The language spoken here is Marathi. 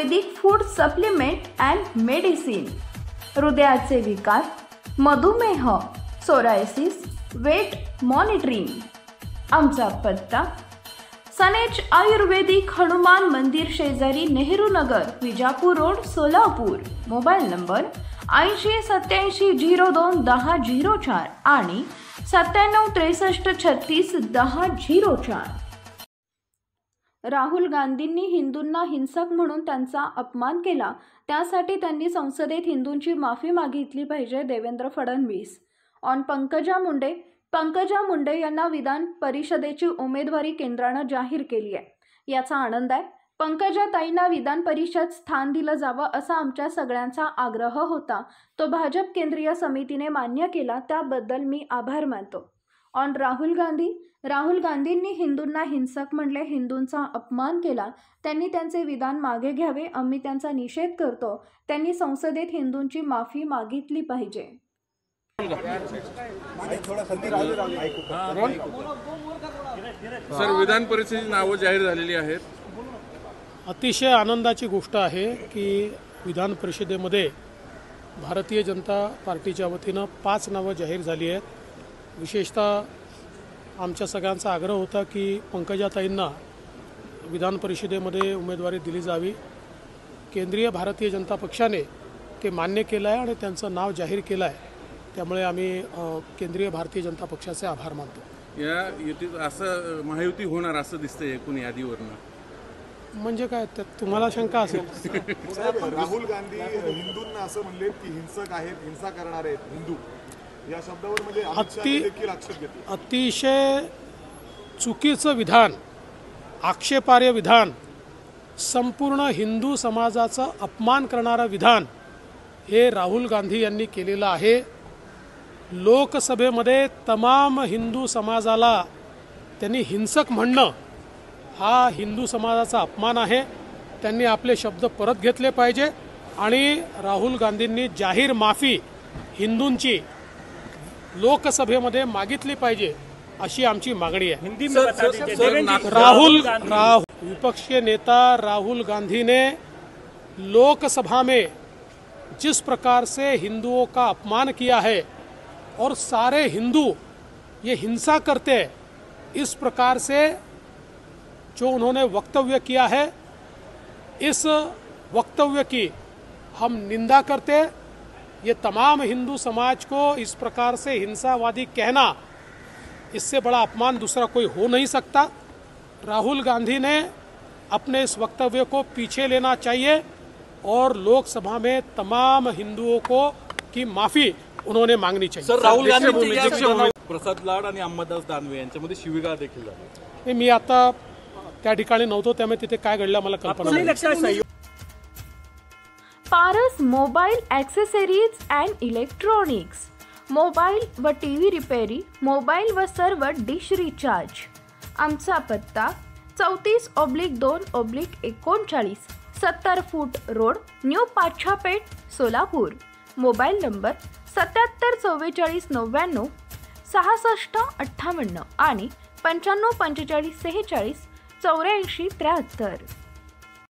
Ayurvedic food supplement and medicine, हृदयाचे विकार, मधुमेह, सोरायसिस, वेट मॉनिटरिंग। आमचा पत्ता सनेज आयुर्वेदिक हनुमान मंदिर शेजारी Nehru Nagar, Vijapur road, Solapur. Mobile number 8087021004 आणि 9763361004। राहुल गांधींनी हिंदूंना हिंसक म्हणून त्यांचा अपमान केला, त्यासाठी त्यांनी संसदेत हिंदूंची माफी मागितली पाहिजे। देवेंद्र फडणवीस ऑन पंकजा मुंडे यांना विधान परिषदेची उमेदवारी केंद्राने जाहीर केली आहे, याचा आनंद आहे। पंकजाताईंना विधान परिषद स्थान दिलं जावं असा आमच्या सगळ्यांचा आग्रह होता, तो भाजप केंद्रीय समितीने मान्य केला, त्याबद्दल मी आभार मानतो। ऑन राहुल गांधींनी हिंदूंना हिंसक म्हणले, हिंदूंचा अपमान केला, त्यांनी त्यांचे विधान मागे घ्यावे, आम्ही त्यांचा निषेध करतो। त्यांनी संसदेत हिंदूंची माफी मागितली पाहिजे। सर, विधान परिषदेची नावं जाहीर झालेली आहेत। अतिशय आनंदाची गोष्ट आहे की विधान परिषदेमध्ये भारतीय जनता पार्टीच्या वतीनं 5 नावं जाहीर झाली आहेत। विशेषतः आमच्या सगळ्यांचा आग्रह होता की पंकजाताईंना विधान परिषदेमध्ये उमेदवारी दिली जावी। केंद्रीय भारतीय जनता पक्षाने ते मान्य केलं आहे आणि त्यांचं नाव जाहीर केलं आहे, त्यामुळे आम्ही केंद्रीय भारतीय जनता पक्षाचे आभार मानतो। या युतीत असं महायुती होणार असं दिसतंय एकूण यादीवरनं, म्हणजे काय तुम्हाला शंका असेल? राहुल गांधी हिंदूंना असं म्हणले की हिंसक आहेत, हिंसा करणार आहेत हिंदू, या शब्दावर म्हणजे देखील आक्षेप घेतले। अतिशय चुकीचं विधान, आक्षेपार्ह विधान, संपूर्ण हिंदू समाजाचा अपमान करणारं विधान हे राहुल गांधी यांनी केलेलं आहे। लोकसभेमध्ये तमाम हिंदू समाजाला त्यांनी हिंसक म्हणणं हा हिंदू समाजाचा अपमान आहे। त्यांनी आपले शब्द परत घेतले पाहिजे आणि राहुल गांधींनी जाहीर माफी हिंदूंची लोकसभेमध्ये मागितली पाहिजे, अशी आमची मागणी आहे। विपक्षी नेता राहुल गांधी ने लोकसभा में जिस प्रकार से हिंदुओं का अपमान किया है और सारे हिंदू ये हिंसा करते हैं, इस प्रकार से जो उन्होंने वक्तव्य किया है, इस वक्तव्य की हम निंदा करते हैं। ये तमाम हिंदू समाज को इस प्रकार से हिंसावादी कहना, इससे बड़ा अपमान दूसरा कोई हो नहीं सकता। राहुल गांधी ने अपने इस वक्तव्य को पीछे लेना चाहिए और लोकसभा में तमाम हिंदुओं को की माफी उन्होंने मांगनी चाहिए। सर, राहुल गांधी प्रसाद लाड आणि अंबादास दानवे यांच्यामध्ये शिवीगाळ देखील झाली। मी आता त्या ठिकाणी नव्हतो, त्यामुळे तिथे काय घडलं मला कल्पना नाही। Paras mobile accessories and electronics, mobile व टीव्ही रिपेरी, मोबाईल व सर्व डिश रिचार्ज। आमचा पत्ता 34/2/39 70 फूट road, new Pachhapeth, Solapur. Mobile number 774499 6658 आणि 954546 8473।